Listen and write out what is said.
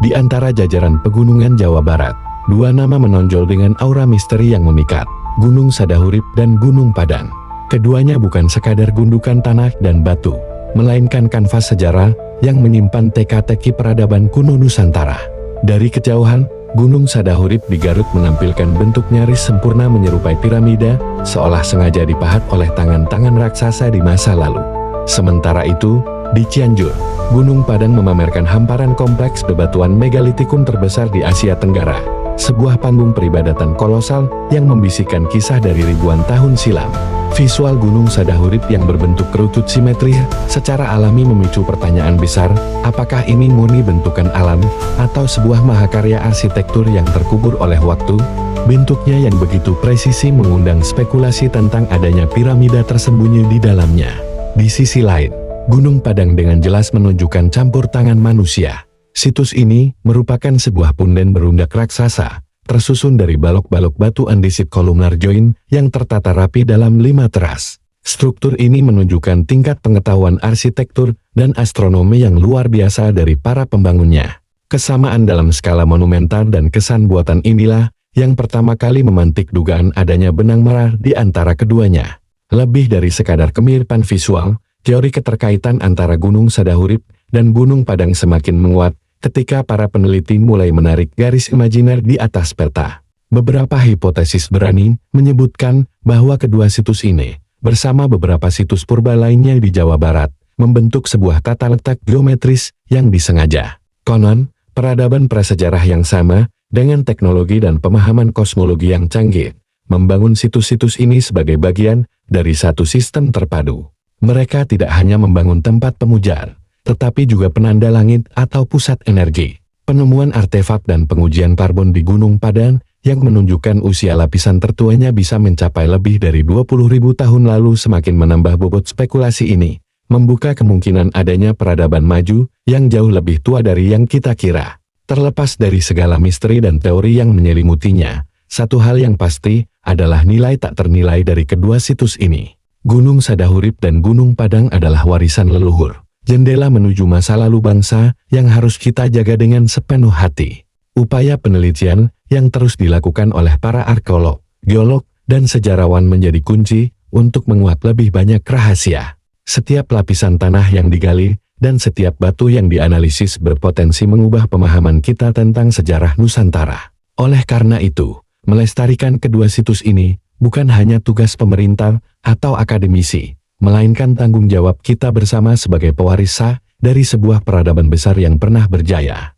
Di antara jajaran pegunungan Jawa Barat, dua nama menonjol dengan aura misteri yang memikat, Gunung Sadahurip dan Gunung Padang. Keduanya bukan sekadar gundukan tanah dan batu, melainkan kanvas sejarah yang menyimpan teka-teki peradaban kuno Nusantara. Dari kejauhan, Gunung Sadahurip di Garut menampilkan bentuk nyaris sempurna menyerupai piramida, seolah sengaja dipahat oleh tangan-tangan raksasa di masa lalu. Sementara itu, di Cianjur, Gunung Padang memamerkan hamparan kompleks bebatuan megalitikum terbesar di Asia Tenggara, sebuah panggung peribadatan kolosal yang membisikkan kisah dari ribuan tahun silam. Visual Gunung Sadahurip yang berbentuk kerucut simetri secara alami memicu pertanyaan besar, apakah ini murni bentukan alam, atau sebuah mahakarya arsitektur yang terkubur oleh waktu? Bentuknya yang begitu presisi mengundang spekulasi tentang adanya piramida tersembunyi di dalamnya. Di sisi lain, Gunung Padang dengan jelas menunjukkan campur tangan manusia. Situs ini merupakan sebuah punden berundak raksasa, tersusun dari balok-balok batu andesit kolumnar join yang tertata rapi dalam 5 teras. Struktur ini menunjukkan tingkat pengetahuan arsitektur dan astronomi yang luar biasa dari para pembangunnya. Kesamaan dalam skala monumental dan kesan buatan inilah yang pertama kali memantik dugaan adanya benang merah di antara keduanya. Lebih dari sekadar kemiripan visual, teori keterkaitan antara Gunung Sadahurip dan Gunung Padang semakin menguat ketika para peneliti mulai menarik garis imajiner di atas peta. Beberapa hipotesis berani menyebutkan bahwa kedua situs ini, bersama beberapa situs purba lainnya di Jawa Barat, membentuk sebuah tata letak geometris yang disengaja. Konon, peradaban prasejarah yang sama, dengan teknologi dan pemahaman kosmologi yang canggih, membangun situs-situs ini sebagai bagian dari satu sistem terpadu. Mereka tidak hanya membangun tempat pemujar, tetapi juga penanda langit atau pusat energi. Penemuan artefak dan pengujian karbon di Gunung Padang yang menunjukkan usia lapisan tertuanya bisa mencapai lebih dari 20.000 tahun lalu semakin menambah bobot spekulasi ini, membuka kemungkinan adanya peradaban maju yang jauh lebih tua dari yang kita kira. Terlepas dari segala misteri dan teori yang menyelimutinya, satu hal yang pasti adalah nilai tak ternilai dari kedua situs ini. Gunung Sadahurip dan Gunung Padang adalah warisan leluhur, jendela menuju masa lalu bangsa yang harus kita jaga dengan sepenuh hati. Upaya penelitian yang terus dilakukan oleh para arkeolog, geolog, dan sejarawan menjadi kunci untuk menguak lebih banyak rahasia. Setiap lapisan tanah yang digali dan setiap batu yang dianalisis berpotensi mengubah pemahaman kita tentang sejarah Nusantara. Oleh karena itu, melestarikan kedua situs ini bukan hanya tugas pemerintah atau akademisi, melainkan tanggung jawab kita bersama sebagai pewaris sah dari sebuah peradaban besar yang pernah berjaya.